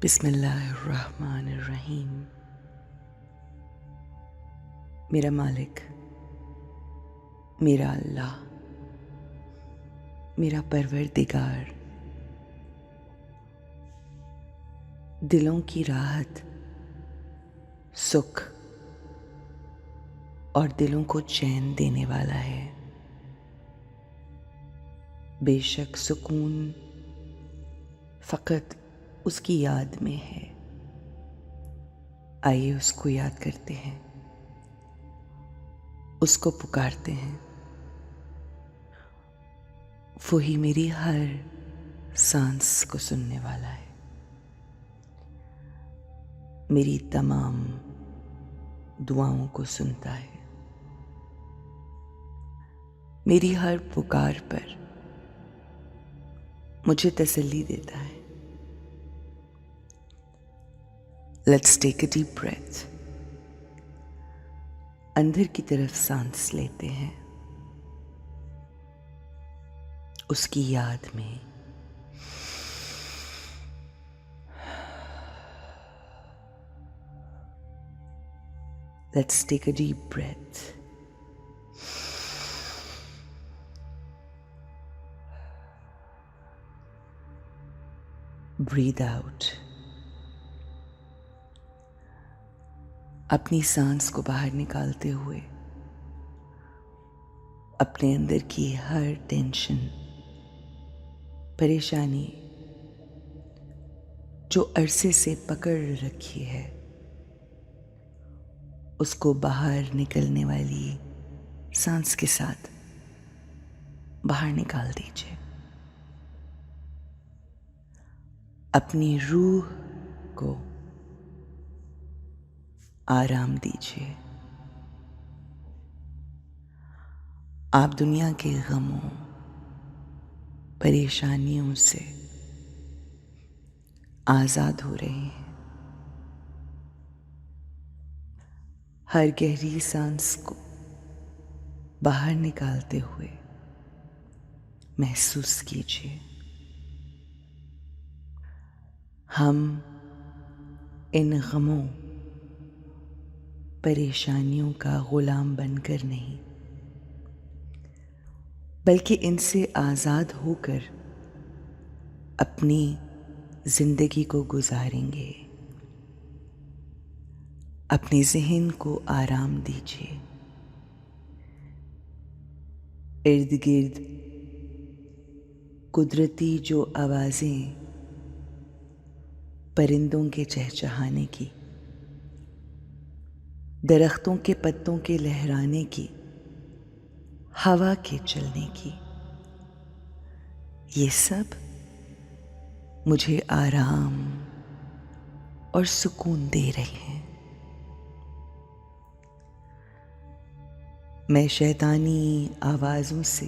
बिस्मिल्लाहिर्रहमानिर्रहीम। मेरा मालिक, मेरा अल्लाह, मेरा परवरदिगार दिलों की राहत, सुख और दिलों को चैन देने वाला है। बेशक सुकून फ़कत उसकी याद में है। आइए उसको याद करते हैं, उसको पुकारते हैं। वो ही मेरी हर सांस को सुनने वाला है, मेरी तमाम दुआओं को सुनता है, मेरी हर पुकार पर मुझे तसल्ली देता है। Let's take a deep breath. अंदर की तरफ सांस लेते हैं, उसकी याद में। Let's take a deep breath. Breathe out. अपनी सांस को बाहर निकालते हुए अपने अंदर की हर टेंशन, परेशानी जो अरसे से पकड़ रखी है, उसको बाहर निकलने वाली सांस के साथ बाहर निकाल दीजिए। अपनी रूह को आराम दीजिए। आप दुनिया के गमों, परेशानियों से आज़ाद हो रहे हैं। हर गहरी सांस को बाहर निकालते हुए महसूस कीजिए, हम इन गमों, परेशानियों का गुलाम बनकर नहीं, बल्कि इनसे आज़ाद होकर अपनी जिंदगी को गुजारेंगे। अपने ज़हन को आराम दीजिए। इर्द गिर्द कुदरती जो आवाज़ें, परिंदों के चहचहाने की, दरख्तों के पत्तों के लहराने की, हवा के चलने की, ये सब मुझे आराम और सुकून दे रहे हैं। मैं शैतानी आवाज़ों से,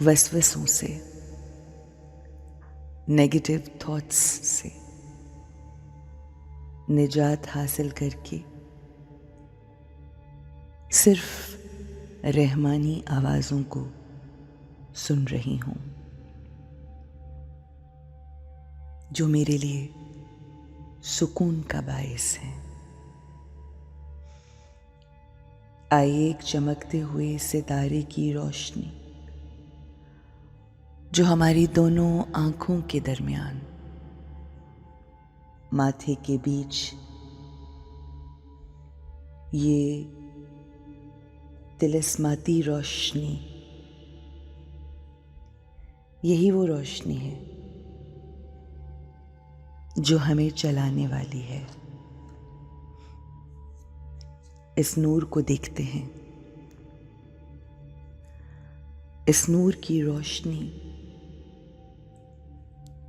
वसवसों से, नेगेटिव थॉट्स से निजात हासिल करके सिर्फ रहमानी आवाज़ों को सुन रही हूँ, जो मेरे लिए सुकून का बायस है। आइए एक चमकते हुए सितारे की रोशनी जो हमारी दोनों आंखों के दरमियान, माथे के बीच, ये तिलिस्माती रोशनी, यही वो रोशनी है जो हमें चलाने वाली है। इस नूर को देखते हैं। इस नूर की रोशनी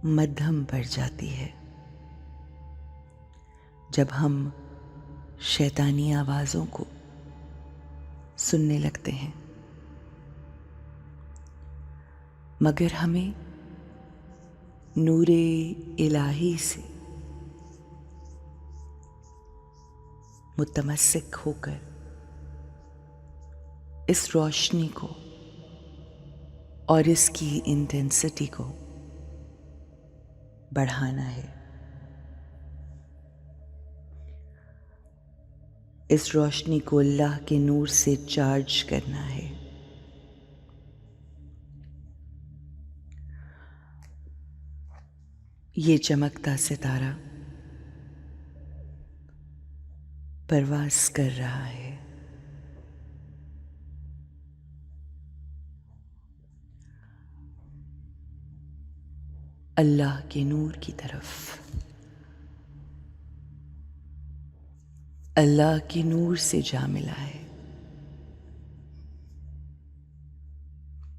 मध्यम बढ़ जाती है जब हम शैतानी आवाज़ों को सुनने लगते हैं, मगर हमें नूरे इलाही से मुतमस्सिक होकर इस रोशनी को और इसकी इंटेंसिटी को बढ़ाना है। इस रोशनी को अल्लाह के नूर से चार्ज करना है। ये चमकता सितारा परवाज़ कर रहा है। अल्लाह के नूर की तरफ। अल्लाह के नूर से जा मिला है।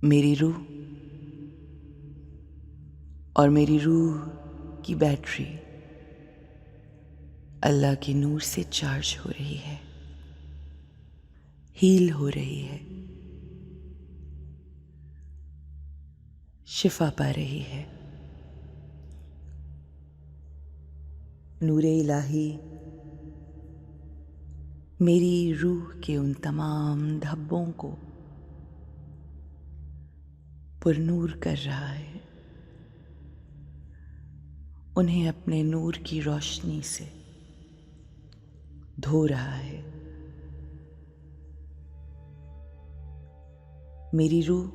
मेरी रूह और मेरी रूह की बैटरी अल्लाह के नूर से चार्ज हो रही है, हील हो रही है, शिफा पा रही है। नूर इलाही मेरी रूह के उन तमाम धब्बों को पुरनूर कर रहा है, उन्हें अपने नूर की रोशनी से धो रहा है। मेरी रूह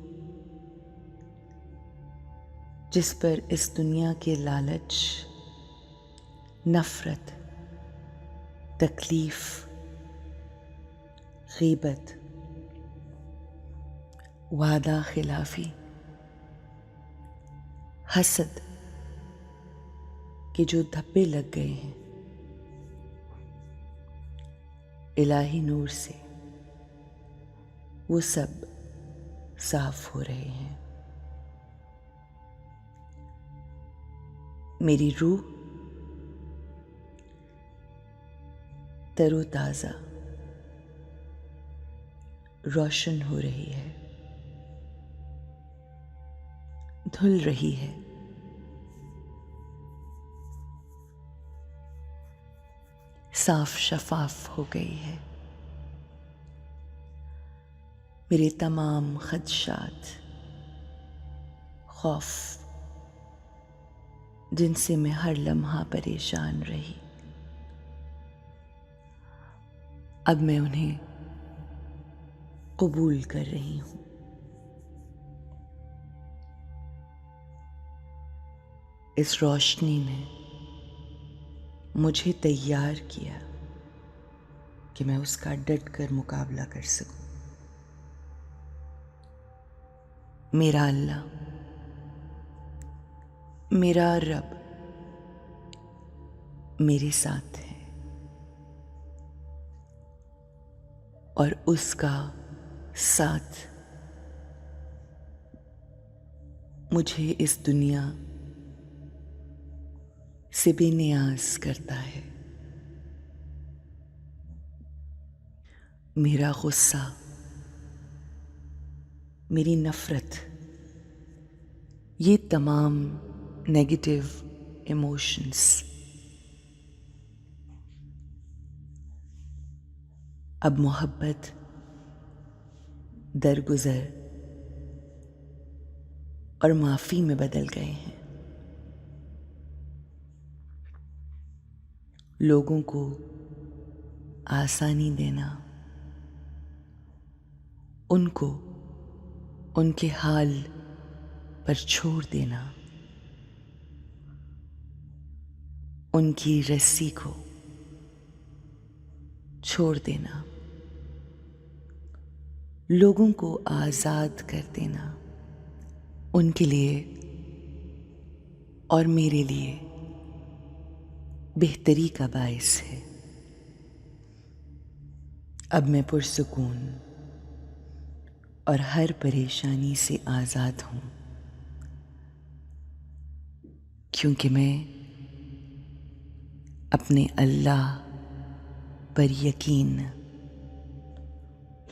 जिस पर इस दुनिया के लालच, नफरत, तकलीफ, गीबत, वादा खिलाफी, हसद के जो धब्बे लग गए हैं, इलाही नूर से वो सब साफ हो रहे हैं। मेरी रूह तरोताज़ा, रोशन हो रही है, धुल रही है। साफ शफाफ हो गई है। मेरे तमाम खदशात, खौफ, जिनसे मैं हर लम्हा परेशान रही, अब मैं उन्हें कबूल कर रही हूं। इस रोशनी ने मुझे तैयार किया कि मैं उसका डट कर मुकाबला कर सकूं। मेरा अल्लाह, मेरा रब मेरे साथ है और उसका साथ मुझे इस दुनिया से बेनियाज करता है। मेरा गुस्सा, मेरी नफरत, ये तमाम नेगेटिव इमोशंस अब मोहब्बत, दरगुजर और माफ़ी में बदल गए हैं। लोगों को आसानी देना, उनको उनके हाल पर छोड़ देना, उनकी रस्सी को छोड़ देना, लोगों को आज़ाद कर देना, उनके लिए और मेरे लिए बेहतरी का बायस है। अब मैं पुरसुकून और हर परेशानी से आज़ाद हूँ, क्योंकि मैं अपने अल्लाह पर यकीन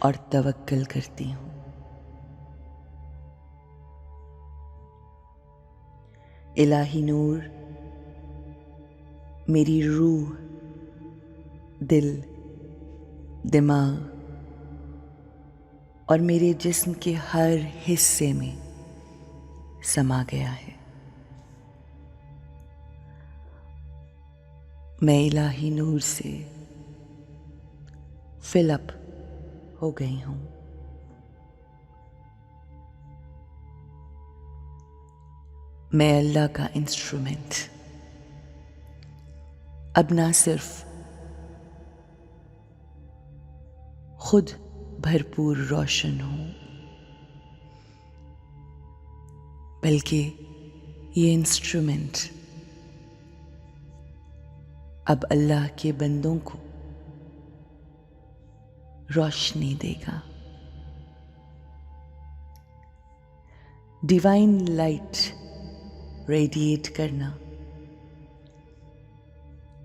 और तवक्कल करती हूँ। इलाही नूर मेरी रूह, दिल, दिमाग और मेरे जिस्म के हर हिस्से में समा गया है। मैं इलाही नूर से फिल अप हो गई हूँ। मैं अल्लाह का इंस्ट्रूमेंट अब ना सिर्फ खुद भरपूर रोशन हूँ, बल्कि ये इंस्ट्रूमेंट अब अल्लाह के बंदों को रोशनी देगा। डिवाइन लाइट रेडिएट करना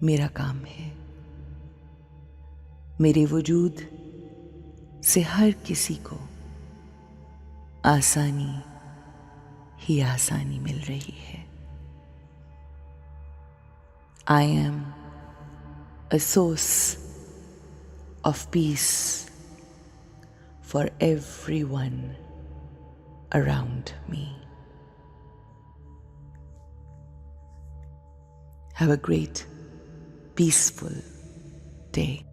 मेरा काम है। मेरे वजूद से हर किसी को आसानी ही आसानी मिल रही है। I am a source of peace for everyone around me. Have a great, peaceful day.